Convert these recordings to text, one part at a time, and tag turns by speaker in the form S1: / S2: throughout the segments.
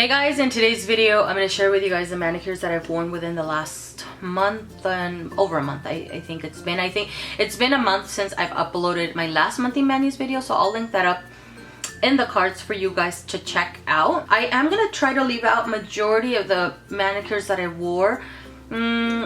S1: Hey guys, in today's video I'm going to share with you guys the manicures that I've worn within the last month and over a month. I think it's been a month since I've uploaded my last monthly manis video, so I'll link that up in the cards for you guys to check out. I am going to try to leave out majority of the manicures that I wore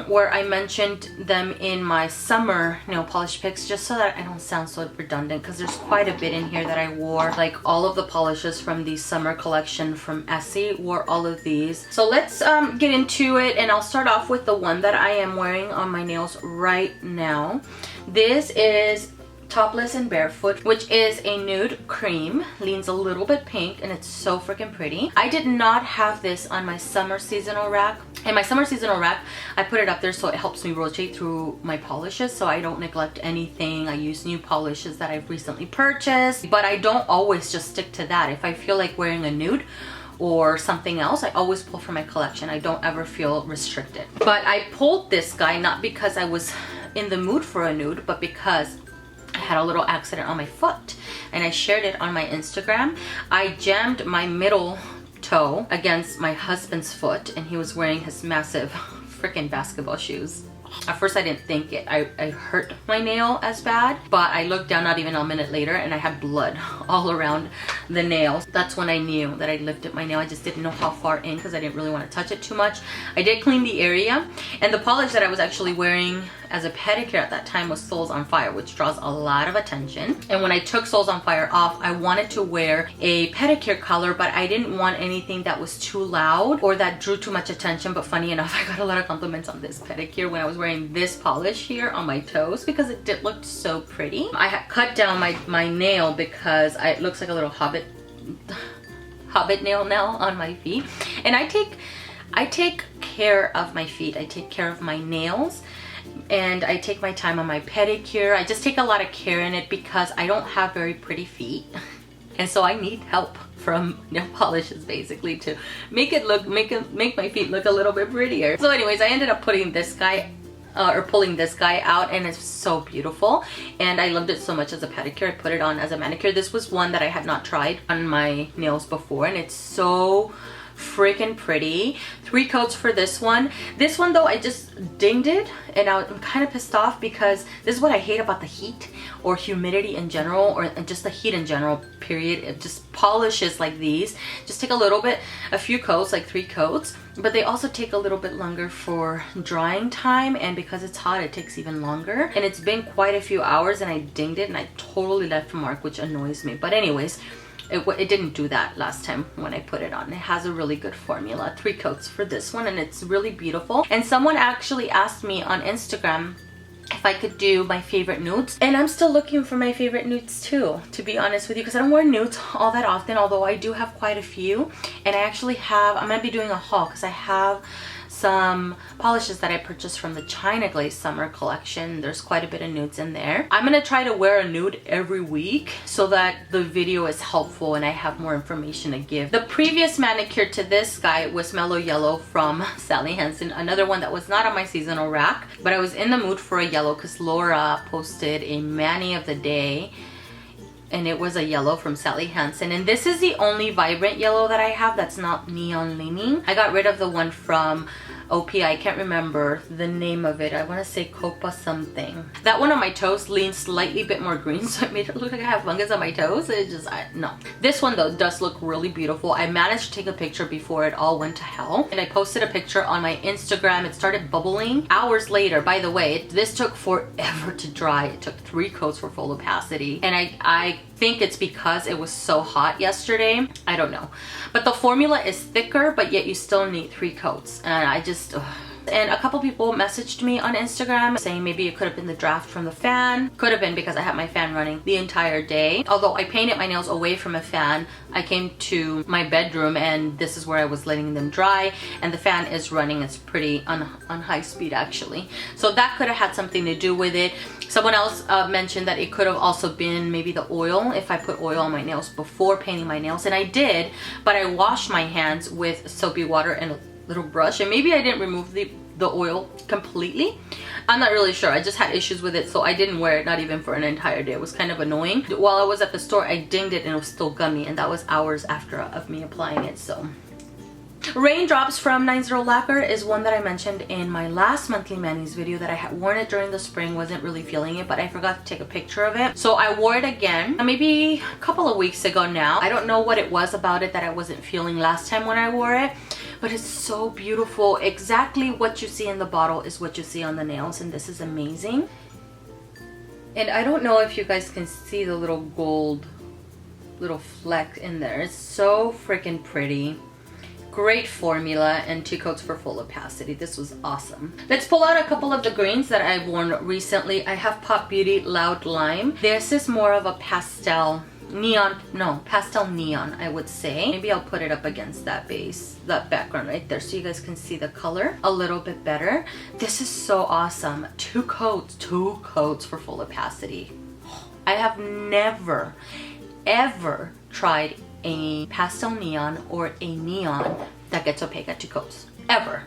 S1: where I mentioned them in my summer nail polish picks, just so that I don't sound so redundant, because there's quite a bit in here that I wore. Like all of the polishes from the summer collection from Essie, wore all of these. So let's get into it, and I'll start off with the one that I am wearing on my nails right now. This is Topless and Barefoot, which is a nude cream, leans a little bit pink, and it's so freaking pretty. I did not have this on my summer seasonal rack. In my summer seasonal rack, I put it up there so it helps me rotate through my polishes, so I don't neglect anything. I use new polishes that I've recently purchased, but I don't always just stick to that. If I feel like wearing a nude or something else, I always pull from my collection. I don't ever feel restricted. But I pulled this guy not because I was in the mood for a nude, but because I had a little accident on my foot, and I shared it on my Instagram. I jammed my middle toe against my husband's foot, and he was wearing his massive freaking basketball shoes. At first I didn't think I hurt my nail as bad, but I looked down not even a minute later and I had blood all around the nails. That's when I knew that I lifted my nail. I just didn't know how far in because I didn't really want to touch it too much. I did clean the area, and the polish that I was actually wearing as a pedicure at that time was Souls on Fire, which draws a lot of attention. And when I took Souls on Fire off, I wanted to wear a pedicure color, but I didn't want anything that was too loud or that drew too much attention. But funny enough, I got a lot of compliments on this pedicure when I was wearing this polish here on my toes, because it did look so pretty. I had cut down my nail because it looks like a little hobbit nail now on my feet. And I take care of my feet. I take care of my nails, and I take my time on my pedicure. I just take a lot of care in it because I don't have very pretty feet. And so I need help from nail polishes basically to make my feet look a little bit prettier. So anyways, I ended up putting this guy pulling this guy out, and it's so beautiful, and I loved it so much as a pedicure. I put it on as a manicure. This was one that I had not tried on my nails before, and it's so freaking pretty. 3 coats for this one. This one though, I just dinged it, and I'm kind of pissed off because this is what I hate about the heat or humidity in general, or just the heat in general, period. It just polishes like these just take a few coats, like 3 coats, but they also take a little bit longer for drying time, and because it's hot it takes even longer. And it's been quite a few hours, and I dinged it and I totally left a mark, which annoys me. But anyways, it didn't do that last time when I put it on. It has a really good formula. 3 coats for this one, and it's really beautiful. And someone actually asked me on Instagram if I could do my favorite nudes, and I'm still looking for my favorite nudes too, to be honest with you, because I don't wear nudes all that often, although I do have quite a few. And I actually have, I'm gonna be doing a haul because I have some polishes that I purchased from the China Glaze summer collection. There's quite a bit of nudes in there. I'm gonna try to wear a nude every week so that the video is helpful and I have more information to give. The previous manicure to this guy was Mellow Yellow from Sally Hansen, another one that was not on my seasonal rack, but I was in the mood for a yellow because Laura posted a mani of the day, and it was a yellow from Sally Hansen. And this is the only vibrant yellow that I have that's not neon leaning. I got rid of the one from OPI, I can't remember the name of it. I want to say Copa something. That one on my toes leans slightly bit more green, so it made it look like I have fungus on my toes. It just, no. This one though does look really beautiful. I managed to take a picture before it all went to hell, and I posted a picture on my Instagram. It started bubbling hours later. By the way, this took forever to dry. It took 3 coats for full opacity, and I think it's because it was so hot yesterday. I don't know, but the formula is thicker, but yet you still need 3 coats, and I just and a couple people messaged me on Instagram saying maybe it could have been the draft from the fan. Could have been because I had my fan running the entire day. Although I painted my nails away from a fan, I came to my bedroom and this is where I was letting them dry, and the fan is running. It's pretty on high speed actually, so that could have had something to do with it. Someone else mentioned that it could have also been maybe the oil, if I put oil on my nails before painting my nails, and I did, but I washed my hands with soapy water and a little brush, and maybe I didn't remove the oil completely. I'm not really sure. I just had issues with it, so I didn't wear it, not even for an entire day. It was kind of annoying. While I was at the store, I dinged it and it was still gummy, and that was hours after of me applying it. So Raindrops from 90 Lacquer is one that I mentioned in my last monthly manis video that I had worn it during the spring, wasn't really feeling it, but I forgot to take a picture of it. So I wore it again maybe a couple of weeks ago now. I don't know what it was about it that I wasn't feeling last time when I wore it, but it's so beautiful. Exactly what you see in the bottle is what you see on the nails, and this is amazing. And I don't know if you guys can see the little gold little fleck in there. It's so freaking pretty. Great formula and 2 coats for full opacity. This was awesome. Let's pull out a couple of the greens that I've worn recently. I have Pop Beauty Loud Lime. This is more of a pastel neon, no, pastel neon, I would say. Maybe I'll put it up against that base, that background right there, so you guys can see the color a little bit better. This is so awesome. 2 coats for full opacity. I have never ever tried a pastel neon or a neon that gets opaque at 2 coats, ever.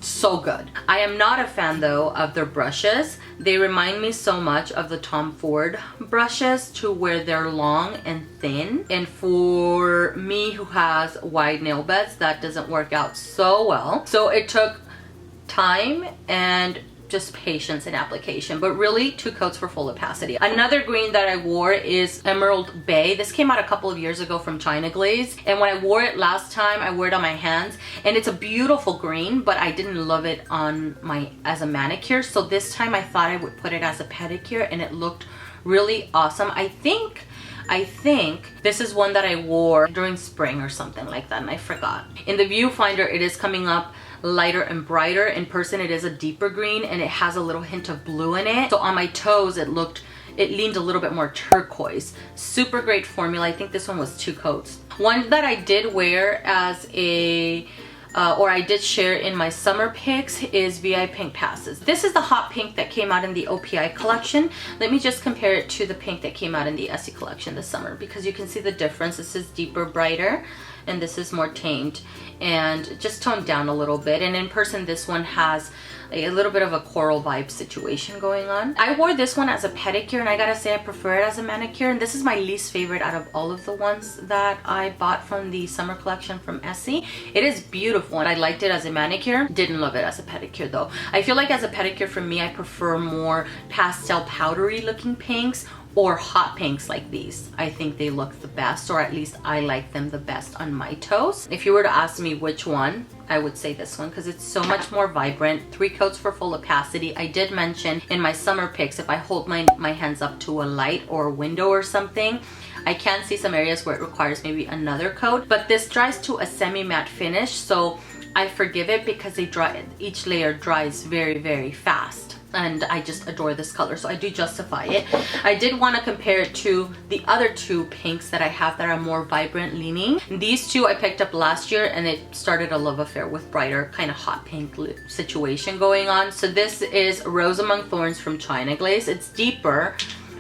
S1: So good. I am not a fan though of their brushes. They remind me so much of the Tom Ford brushes, to where they're long and thin, and for me who has wide nail beds, that doesn't work out so well. So it took time and just patience in application, but really 2 coats for full opacity. Another green that I wore is Emerald Bay. This came out a couple of years ago from China Glaze, and when I wore it last time, I wore it on my hands, and it's a beautiful green, but I didn't love it on my as a manicure. So this time I thought I would put it as a pedicure, and it looked really awesome. I think this is one that I wore during spring or something like that, and I forgot. In the viewfinder, it is coming up lighter and brighter. In person, it is a deeper green, and it has a little hint of blue in it. So on my toes, it leaned a little bit more turquoise. Super great formula. I think this one was 2 coats. One that I did wear as a or I did share in my summer pics is VI Pink Passes. This is the hot pink that came out in the OPI collection. Let me just compare it to the pink that came out in the Essie collection this summer, because you can see the difference. This is deeper, brighter, and this is more tamed and just toned down a little bit. And in person, this one has a little bit of a coral vibe situation going on. I wore this one as a pedicure, and I gotta say I prefer it as a manicure, and this is my least favorite out of all of the ones that I bought from the summer collection from Essie. It is beautiful, and I liked it as a manicure. Didn't love it as a pedicure though. I feel like as a pedicure, for me, I prefer more pastel powdery looking pinks or hot pinks like these. I think they look the best, or at least I like them the best on my toes. If you were to ask me which one, I would say this one, because it's so much more vibrant. 3 coats for full opacity. I did mention in my summer pics, if I hold my hands up to a light or a window or something, I can see some areas where it requires maybe another coat, but this dries to a semi-matte finish, so I forgive it because each layer dries very, very fast. And I just adore this color, so I do justify it. I did want to compare it to the other 2 pinks that I have that are more vibrant leaning. These 2 I picked up last year, and it started a love affair with brighter kind of hot pink situation going on. So this is Rose Among Thorns from China Glaze. It's deeper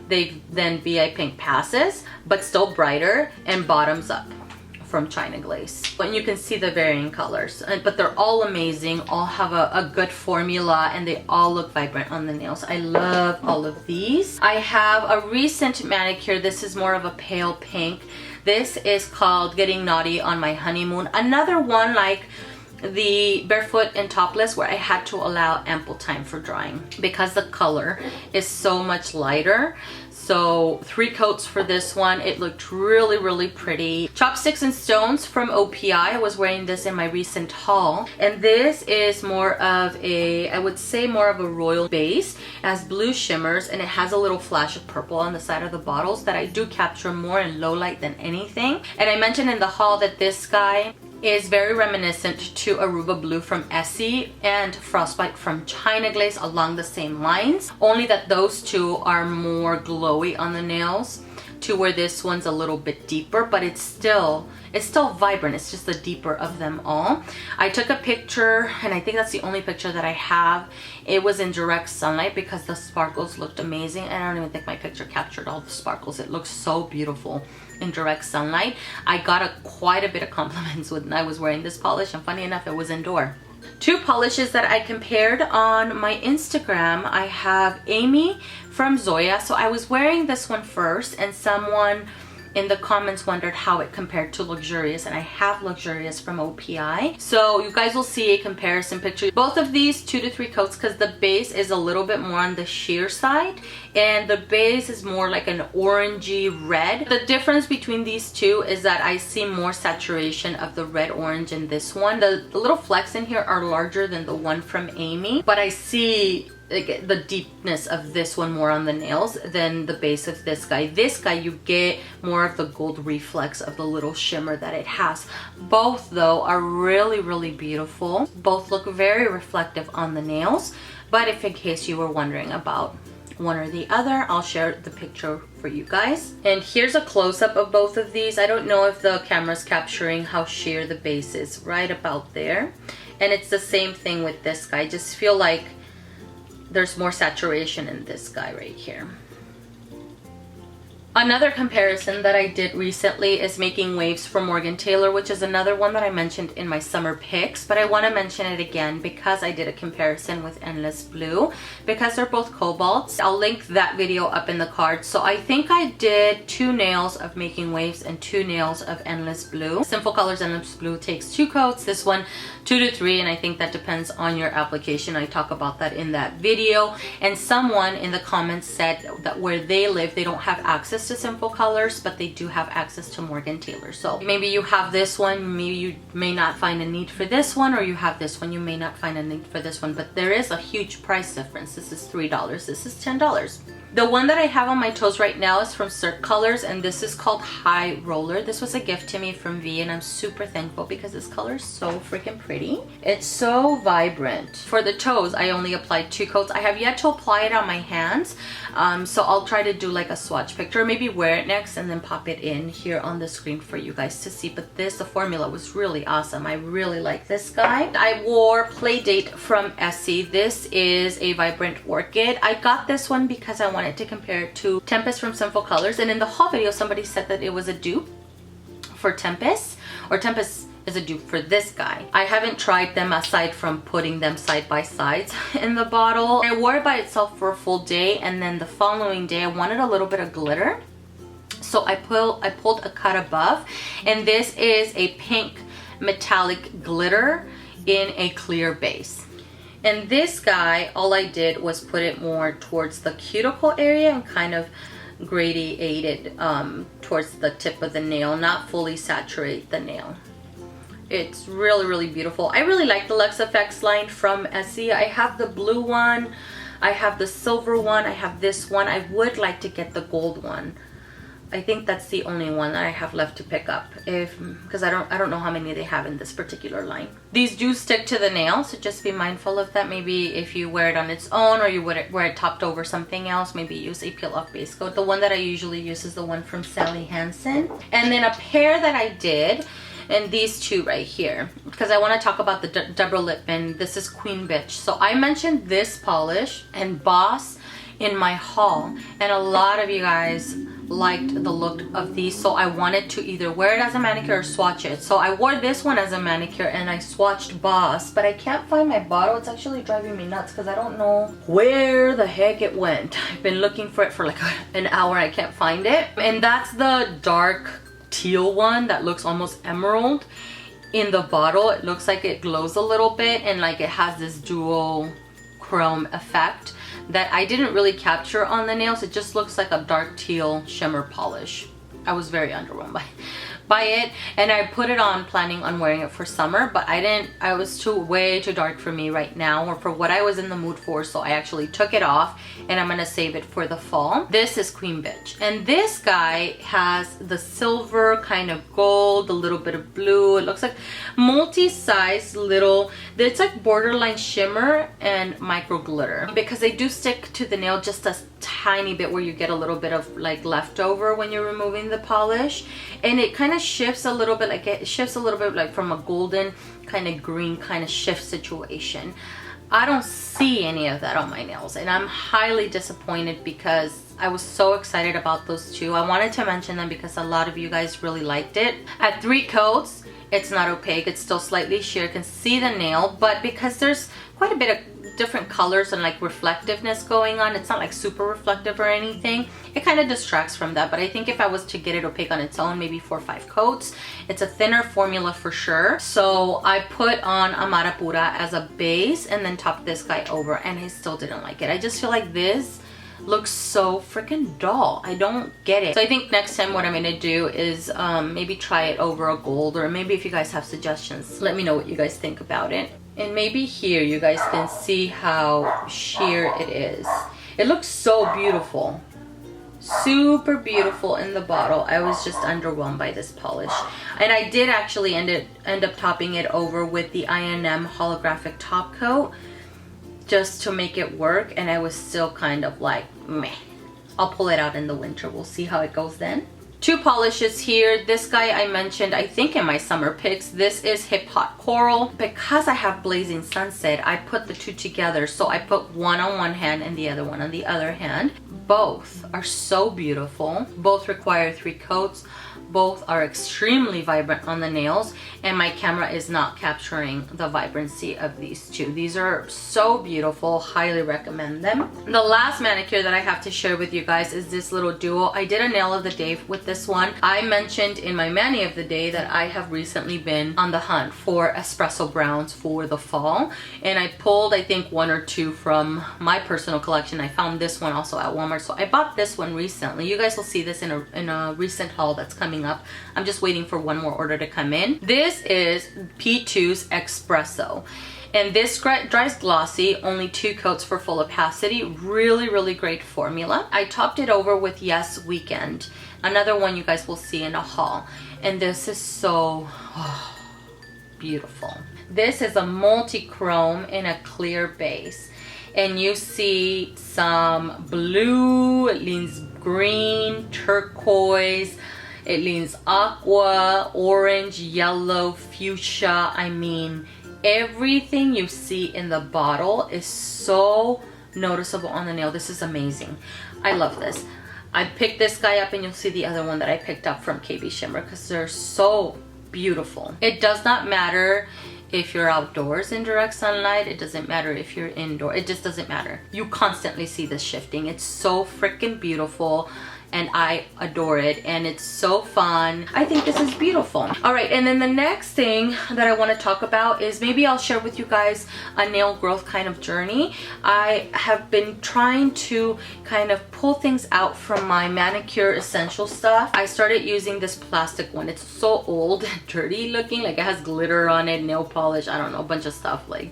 S1: than VI Pink Passes, but still brighter, and bottoms up from China Glaze. And you can see the varying colors, but they're all amazing, all have a good formula, and they all look vibrant on the nails. I love all of these. I have a recent manicure. This is more of a pale pink. This is called Getting Nadi on My Honeymoon. Another one like the Barefoot and Topless, where I had to allow ample time for drying because the color is so much lighter. So 3 coats for this one. It looked really, really pretty. Chopsticks and Stones from OPI. I was wearing this in my recent haul. And this is more of a, I would say more of a royal base. It has blue shimmers, and it has a little flash of purple on the side of the bottles that I do capture more in low light than anything. And I mentioned in the haul that this guy is very reminiscent to Aruba Blue from Essie and Frostbite from China Glaze, along the same lines, only that those 2 are more glowy on the nails, to where this one's a little bit deeper, but it's still vibrant. It's just the deeper of them all. I took a picture, and I think that's the only picture that I have. It was in direct sunlight because the sparkles looked amazing, and I don't even think my picture captured all the sparkles. It looks so beautiful in direct sunlight. I got quite a bit of compliments when I was wearing this polish, and funny enough, it was indoor. 2 polishes that I compared on my Instagram. I have Amy from Zoya. So I was wearing this one first, and someone in the comments wondered how it compared to Luxurious, and I have Luxurious from OPI. So you guys will see a comparison picture. Both of these 2 to 3 coats, because the base is a little bit more on the sheer side and the base is more like an orangey red. The difference between these two is that I see more saturation of the red orange in this one. The little flecks in here are larger than the one from Amy, but I see like the deepness of this one more on the nails than the base of this guy. This guy, you get more of the gold reflex of the little shimmer that it has. Both though are really, really beautiful. Both look very reflective on the nails, but if in case you were wondering about one or the other, I'll share the picture for you guys. And here's a close-up of both of these. I don't know if the camera's capturing how sheer the base is, right about there. And it's the same thing with this guy. Just feel like there's more saturation in this guy right here. Another comparison that I did recently is making waves for Morgan Taylor, which is another one that I mentioned in my summer picks, but I want to mention it again because I did a comparison with Endless Blue, because they're both cobalts. I'll link that video up in the card. So I think I did 2 nails of making waves and 2 nails of Endless Blue. SinfulColors Endless Blue takes 2 coats, this one 2 to 3, and I think that depends on your application. I talk about that in that video. And someone in the comments said that where they live, they don't have access to SinfulColors, but they do have access to Morgan Taylor. So maybe you have this one, maybe you may not find a need for this one, or you have this one, you may not find a need for this one, but there is a huge price difference. This is $3, this is $10. The one that I have on my toes right now is from SinfulColors, and this is called High Roller. This was a gift to me from V, and I'm super thankful because this color is so freaking pretty. It's so vibrant. For the toes, I only applied 2 coats. I have yet to apply it on my hands, so I'll try to do like a swatch picture, maybe wear it next and then pop it in here on the screen for you guys to see. But the formula was really awesome. I really like this guy. I wore Playdate from Essie. This is a vibrant orchid. I got this one because I wanted to compare it to Tempest from SinfulColors, and in the haul video somebody said that it was a dupe for Tempest, or Tempest is a dupe for this guy. I haven't tried them aside from putting them side by side in the bottle. I wore it by itself for a full day, and then the following day I wanted a little bit of glitter, so I pulled a cut above, and this is a pink metallic glitter in a clear base. And this guy, all I did was put it more towards the cuticle area and kind of gradiated towards the tip of the nail, not fully saturate the nail. It's really, really beautiful. I really like the Luxe Effects line from Essie. I have the blue one, I have the silver one, I have this one. I would like to get the gold one. I think that's the only one that I have left to pick up, because I don't know how many they have in this particular line. These do stick to the nail, so just be mindful of that. Maybe if you wear it on its own, or you wear it topped over something else, maybe use a peel off base coat. The one that I usually use is the one from Hansen. And then a pair that I did, and these 2 right here, because I want to talk about the Deborah Lippmann. This is Queen Bitch. So I mentioned this polish and Boss in my haul, and a lot of you guys liked the look of these, so I wanted to either wear it as a manicure or swatch it. So I wore this one as a manicure and I swatched Boss, but I can't find my bottle. It's actually driving me nuts because I don't know where the heck it went. I've been looking for it for like an hour. I can't find it. And that's the dark teal one that looks almost emerald. In the bottle it looks like it glows a little bit, and like it has this dual chrome effect that I didn't really capture on the nails. It just looks like a dark teal shimmer polish. I was very underwhelmed by it, and I put it on planning on wearing it for summer, but I was way too dark for me right now, or for what I was in the mood for, so I actually took it off, and I'm gonna save it for the fall. This is Queen Bitch, and this guy has the silver, kind of gold, a little bit of blue. It looks like multi-sized little, it's like borderline shimmer and micro glitter, because they do stick to the nail just a tiny bit, where you get a little bit of like leftover when you're removing the polish, and it kind of shifts a little bit, like from a golden kind of green kind of shift situation. I don't see any of that on my nails, and I'm highly disappointed because I was so excited about those two. I wanted to mention them because a lot of you guys really liked it. At 3 coats, it's not opaque. It's still slightly sheer. You can see the nail, but because there's quite a bit of different colors and like reflectiveness going on, it's not like super reflective or anything. It kind of distracts from that, but I think if I was to get it opaque on its own, maybe 4 or 5 coats. It's a thinner formula for sure. So I put on Amara Pura as a base and then topped this guy over, and I still didn't like it. I just feel like this looks so freaking dull. I don't get it. So I think next time what I'm gonna do is maybe try it over a gold, or maybe if you guys have suggestions, let me know what you guys think about it. And maybe here you guys can see how sheer it is. It looks so beautiful. Super beautiful in the bottle. I was just underwhelmed by this polish. And I did actually end up topping it over with the I&M holographic top coat just to make it work, and I was still kind of like, meh. I'll pull it out in the winter. We'll see how it goes then. 2 polishes here. This guy I mentioned, I think, in my summer picks. This is Hip Hot Coral. Because I have Blazing Sunset, I put the 2 together. So I put one on one hand and the other one on the other hand. Both are so beautiful. Both require 3 coats. Both are extremely vibrant on the nails, and my camera is not capturing the vibrancy of these 2. These are so beautiful. Highly recommend them. The last manicure that I have to share with you guys is this little duo. I did a nail of the day with this one. I mentioned in my mani of the day that I have recently been on the hunt for espresso browns for the fall, and I pulled, I think, 1 or 2 from my personal collection. I found this one also at Walmart, so I bought this one recently. You guys will see this in a recent haul that's coming up. I'm just waiting for one more order to come in. This is P2's Espresso, and this dries glossy, only 2 coats for full opacity. Really great formula. I topped it over with Yes Weekend, another one you guys will see in a haul, and this is so beautiful. This is a multi-chrome in a clear base, and you see some blue, it leans green, turquoise, it leans aqua, orange, yellow, fuchsia. I mean, everything you see in the bottle is so noticeable on the nail. This is amazing. I love this. I picked this guy up, and you'll see the other one that I picked up from KB Shimmer because they're so beautiful. It does not matter if you're outdoors in direct sunlight. It doesn't matter if you're indoor. It just doesn't matter. You constantly see this shifting. It's so freaking beautiful, and I adore it, and it's so fun. I think this is beautiful. All right, and then the next thing that I want to talk about is maybe I'll share with you guys a nail growth kind of journey. I have been trying to kind of pull things out from my manicure essential stuff. I started using this plastic one. It's so old and dirty looking, like it has glitter on it, nail polish, I don't know, a bunch of stuff like.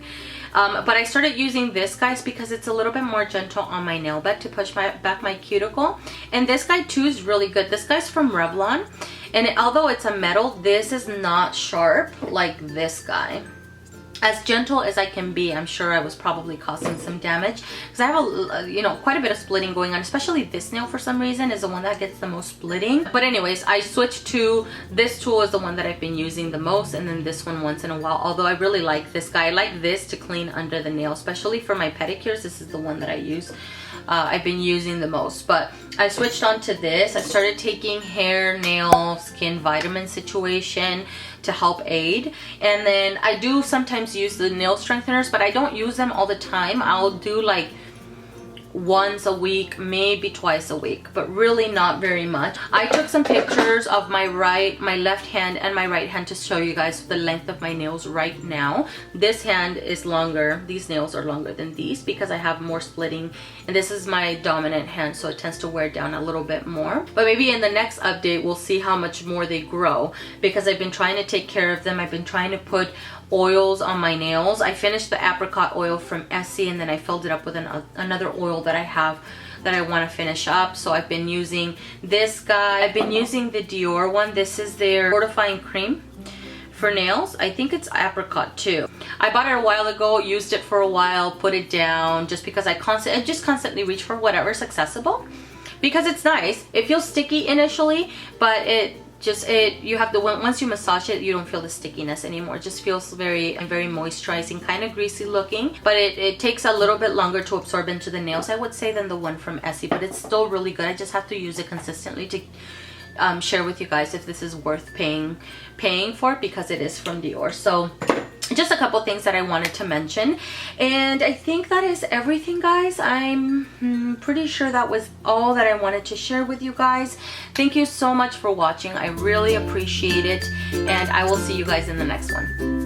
S1: But I started using this, guys, because it's a little bit more gentle on my nail bed to push back my cuticle. And this guy too is really good. This guy's from Revlon, and although it's a metal, this is not sharp like this guy. As gentle as I can be, I'm sure I was probably causing some damage because I have quite a bit of splitting going on, especially this nail for some reason is the one that gets the most splitting. But anyways, I switched to this tool is the one that I've been using the most, and then this one once in a while, although I really like this guy. I like this to clean under the nail, especially for my pedicures. This is the one that I use. I've been using the most, but I switched on to this. I started taking hair, nail, skin vitamin situation to help aid, and then I do sometimes use the nail strengtheners, but I don't use them all the time. I'll do like once a week, maybe twice a week, but really not very much. I took some pictures of my left hand and my right hand to show you guys the length of my nails right now. This hand is longer, these nails are longer than these because I have more splitting, and this is my dominant hand, so it tends to wear down a little bit more. But maybe in the next update we'll see how much more they grow, because I've been trying to take care of them. I've been trying to put oils on my nails. I finished the apricot oil from Essie, and then I filled it up with another oil that I have that I want to finish up. So I've been using this guy. I've been using the Dior one. This is their fortifying cream for nails. I think it's apricot too. I bought it a while ago, used it for a while, put it down just because I just constantly reach for whatever's accessible because it's nice. It feels sticky initially, but just you have to, once you massage it, you don't feel the stickiness anymore. It just feels very moisturizing, kind of greasy looking, but it takes a little bit longer to absorb into the nails, I would say, than the one from Essie, but it's still really good. I just have to use it consistently to share with you guys if this is worth paying for, because it is from Dior. So just a couple things that I wanted to mention, and I think that is everything, guys. I'm pretty sure that was all that I wanted to share with you guys. Thank you so much for watching. I really appreciate it, and I will see you guys in the next one.